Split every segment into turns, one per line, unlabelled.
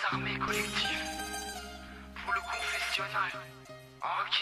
désarmé collectif pour le confessionnal. Ok.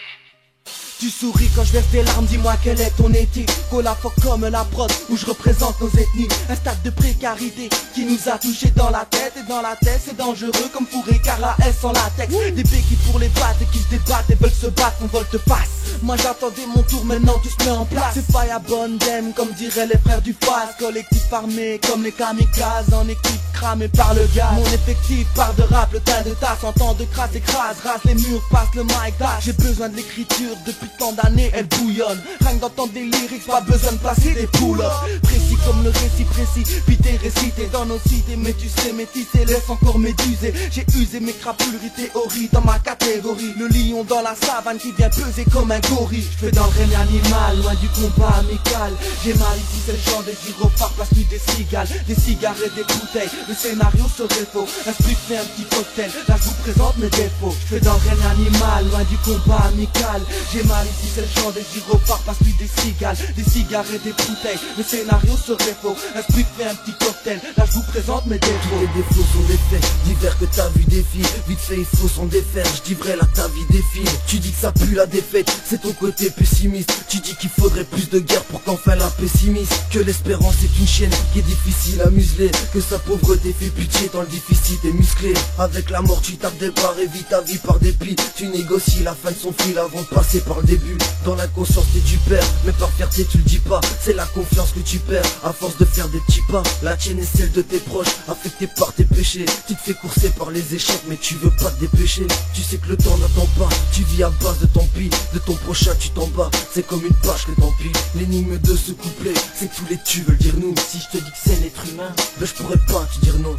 Tu souris quand je verse des larmes, dis-moi quelle est ton éthique. Colafoc comme la prod où je représente nos ethnies. Un stade de précarité qui nous a touché dans la tête. Et dans la tête c'est dangereux comme fourré car la S en latex. Des béquilles pour les battes et qui se débattent et veulent se battre, on volte-face. Moi j'attendais mon tour, maintenant tout se met en place. C'est pas à bonne dème comme diraient les frères du Fast. Collectif armé comme les kamikazes, en équipe cramé par le gaz. Mon effectif part de rap, le teint de tasse, en temps de crasse écrase, rase les murs, passe le mic dash. J'ai besoin de l'écriture depuis tant d'années, elle bouillonne. Rien que d'entendre des lyrics, pas besoin de placer des pull-ups. Précis comme le récit précis, pité récité dans nos cités. Mais tu sais métisser, laisse encore méduser. J'ai usé mes crapules théories dans ma catégorie. Le lion dans la savane qui vient peser comme un gorille. Je fais dans le règne animal, loin du combat amical. J'ai mal ici, c'est le chant des gyrophares, place nuit des cigales, des cigares et des bouteilles. Le scénario serait faux, un split fait un petit cocktail. Là je vous présente mes défauts. Je fais dans le règne animal, loin du combat amical. J'ai mal ici, c'est le chant des gyrophares, place nuit des cigales, des cigares et des bouteilles. Le scénario serait faux, un split fait un petit cocktail. Là je vous présente mes défauts.
Tous les défauts sont des faits, divers que t'as vu défile. Vite fait il faut s'en défaire, je dis vrai là ta vie défile. Tu dis que ça pue la défaite, c'est ton côté pessimiste. Tu dis qu'il faudrait plus de guerre pour qu'enfin la pessimiste. Que l'espérance est une chienne qui est difficile à museler. Que sa pauvreté fait pitié dans le déficit est musclé. Avec la mort tu tapes des barres et vis ta vie par dépit. Tu négocies la fin de son fil avant de passer par le début. Dans l'inconscience t'es du père, mais par fierté tu le dis pas. C'est la confiance que tu perds à force de faire des petits pas. La tienne est celle de tes proches, affectée par tes péchés. Tu te fais courser par les échecs mais tu veux pas te dépêcher. Tu sais que le temps n'attend pas, tu vis à base de ton pile. De ton prochain tu t'en bats, c'est comme une page que t'empiles. L'énigme de ce couplet, c'est que tous les tu veulent dire nous. Si je te dis que c'est l'être humain, ben je pourrais pas te dire non.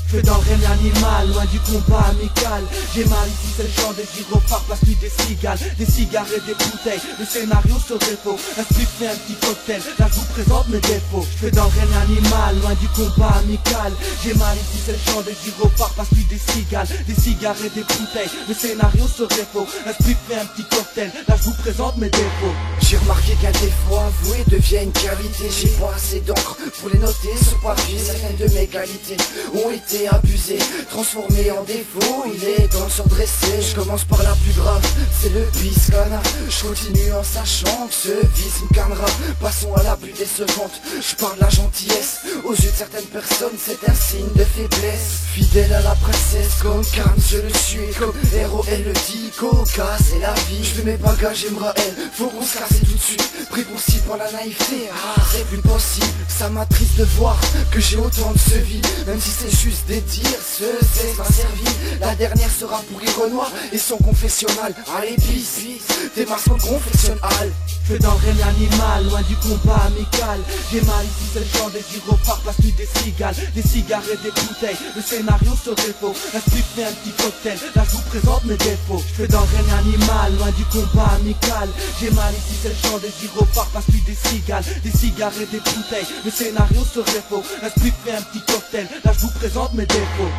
Je fais dans le règne animal, loin du combat amical. J'ai mal ici, c'est le chant des gyrophares, place nuit des cigales, des cigares et des bouteilles. Le scénario serait faux, un split fait un petit cocktail. Là je vous présente mes défauts. Je fais dans le règne animal, loin du combat amical. J'ai mal ici, c'est le chant des gyrophares, place nuit des cigales, des cigares et des bouteilles. Le scénario serait faux, un split fait un petit cocktail. Là je vous présente mes défauts.
J'ai remarqué qu'un défaut avoué devient une qualité. J'ai pas assez d'encre pour les noter sur papier. Certaines de mes qualités ont été abusé, transformé en défaut, il est temps de se redresser. Je commence par la plus grave, c'est le vice canard. Je continue en sachant que ce vice me calmera. Passons à la plus décevante, je parle de la gentillesse. Aux yeux de certaines personnes c'est un signe de faiblesse. Fidèle à la princesse, comme Khan je le suis. Comme héros elle le dit, Coca c'est la vie. Je fais mes bagages et me elle, faut qu'on se casse tout de suite. Pris pour cible par la naïveté, c'est plus possible. Ça m'attriste de voir que j'ai autant de ce vie. Même si c'est juste des dires, ce cesse m'a servi. La dernière sera pour Renoir et son confessionnal. Allez bis, t'es masques au confessionnal.
Je fais dans le règne animal, loin du combat amical. J'ai mal ici, c'est le chant des gyrophares, place nuit des cigales, des cigares et des bouteilles. Le scénario serait faux, un split fait un petit cocktail. Là je vous présente mes défauts. Je fais dans le règne animal, loin du combat amical. J'ai mal ici, c'est le chant des gyrophares, place nuit des cigales, des cigares et des bouteilles. Le scénario serait faux, un split fait un petit cocktail. Là je vous présente mes défauts.